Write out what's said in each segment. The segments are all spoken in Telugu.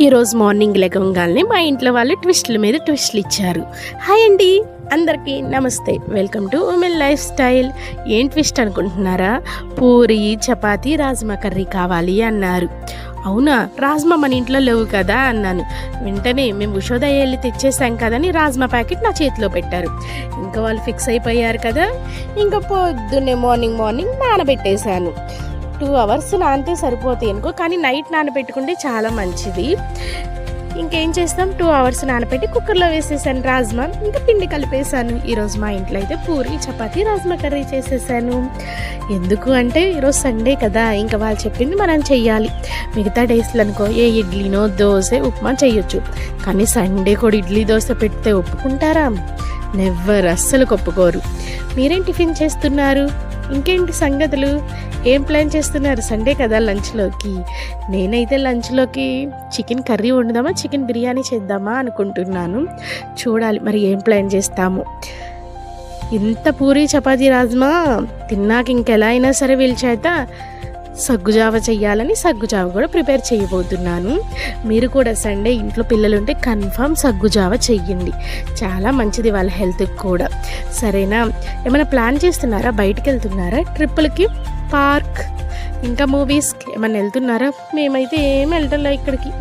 ఈరోజు మార్నింగ్ లెగవగానే మా ఇంట్లో వాళ్ళు ట్విస్ట్ల మీద ట్విస్ట్లు ఇచ్చారు. హాయ్ అండి, అందరికీ నమస్తే, welcome to women life style. ఏం ట్విస్ట్ అనుకుంటున్నారా? పూరి చపాతీ రాజ్మా కర్రీ కావాలి అన్నారు. అవునా, రాజ్మా మన ఇంట్లో లేవు కదా అన్నాను. వెంటనే మేము ఉషోదయ వెళ్ళి తెచ్చేసాం కదని రాజ్మా ప్యాకెట్ నా చేతిలో పెట్టారు. ఇంకా వాళ్ళు ఫిక్స్ అయిపోయారు కదా. ఇంకా పొద్దున్నే మార్నింగ్ నానబెట్టేశాను. 2 hours నానితే సరిపోతాయి అనుకో, కానీ నైట్ నానబెట్టుకుంటే చాలా మంచిది. ఇంకేం చేస్తాం, 2 hours నానబెట్టి కుక్కర్లో వేసేసాను రాజ్మా. ఇంకా పిండి కలిపేశాను. ఈరోజు మా ఇంట్లో అయితే పూరి చపాతీ రాజ్మా కర్రీ చేసేసాను. ఎందుకు అంటే ఈరోజు సండే కదా, ఇంకా వాళ్ళు చెప్పింది మనం చెయ్యాలి. మిగతా డేస్లో అనుకో ఏ ఇడ్లీనో దోశ ఉప్మా చేయొచ్చు, కానీ సండే కూడా ఇడ్లీ దోశ పెడితే ఒప్పుకుంటారా? నెవ్వర్, అస్సలు ఒప్పుకోరు. మీరేం టిఫిన్ చేస్తున్నారు? ఇంకేంటి సంగతులు? ఏం ప్లాన్ చేస్తున్నారు సండే కదా లంచ్లోకి? నేనైతే లంచ్లోకి చికెన్ కర్రీ వండుదామా, చికెన్ బిర్యానీ చేద్దామా అనుకుంటున్నాను. చూడాలి మరి ఏం ప్లాన్ చేస్తాము. ఇంత పూరి చపాతీ రాజ్మా తిన్నాక ఇంకెలా అయినా సరే వీళ్ళ చేత సగ్గుజావ చెయ్యాలని సగ్గుజావ కూడా ప్రిపేర్ చేయబోతున్నాను. మీరు కూడా సండే ఇంట్లో పిల్లలుంటే కన్ఫామ్ సగ్గుజావ చెయ్యండి, చాలా మంచిది వాళ్ళ హెల్త్కి కూడా. సరేనా? ఏమైనా ప్లాన్ చేస్తున్నారా? బయటికి వెళ్తున్నారా? ట్రిప్పులకి, పార్క్, ఇంకా మూవీస్కి ఏమైనా వెళ్తున్నారా? మేమైతే ఏం వెళ్ళటంలో, ఇక్కడికి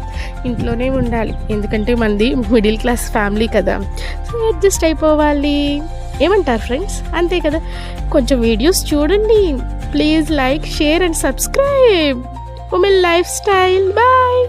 ఇంట్లోనే ఉండాలి. ఎందుకంటే మనది మిడిల్ క్లాస్ ఫ్యామిలీ కదా, సో అడ్జస్ట్ అయిపోవాలి. ఏమంటారు ఫ్రెండ్స్? అంతే కదా. కొంచెం వీడియోస్ చూడండి please. Like, share and subscribe. Women lifestyle. Bye.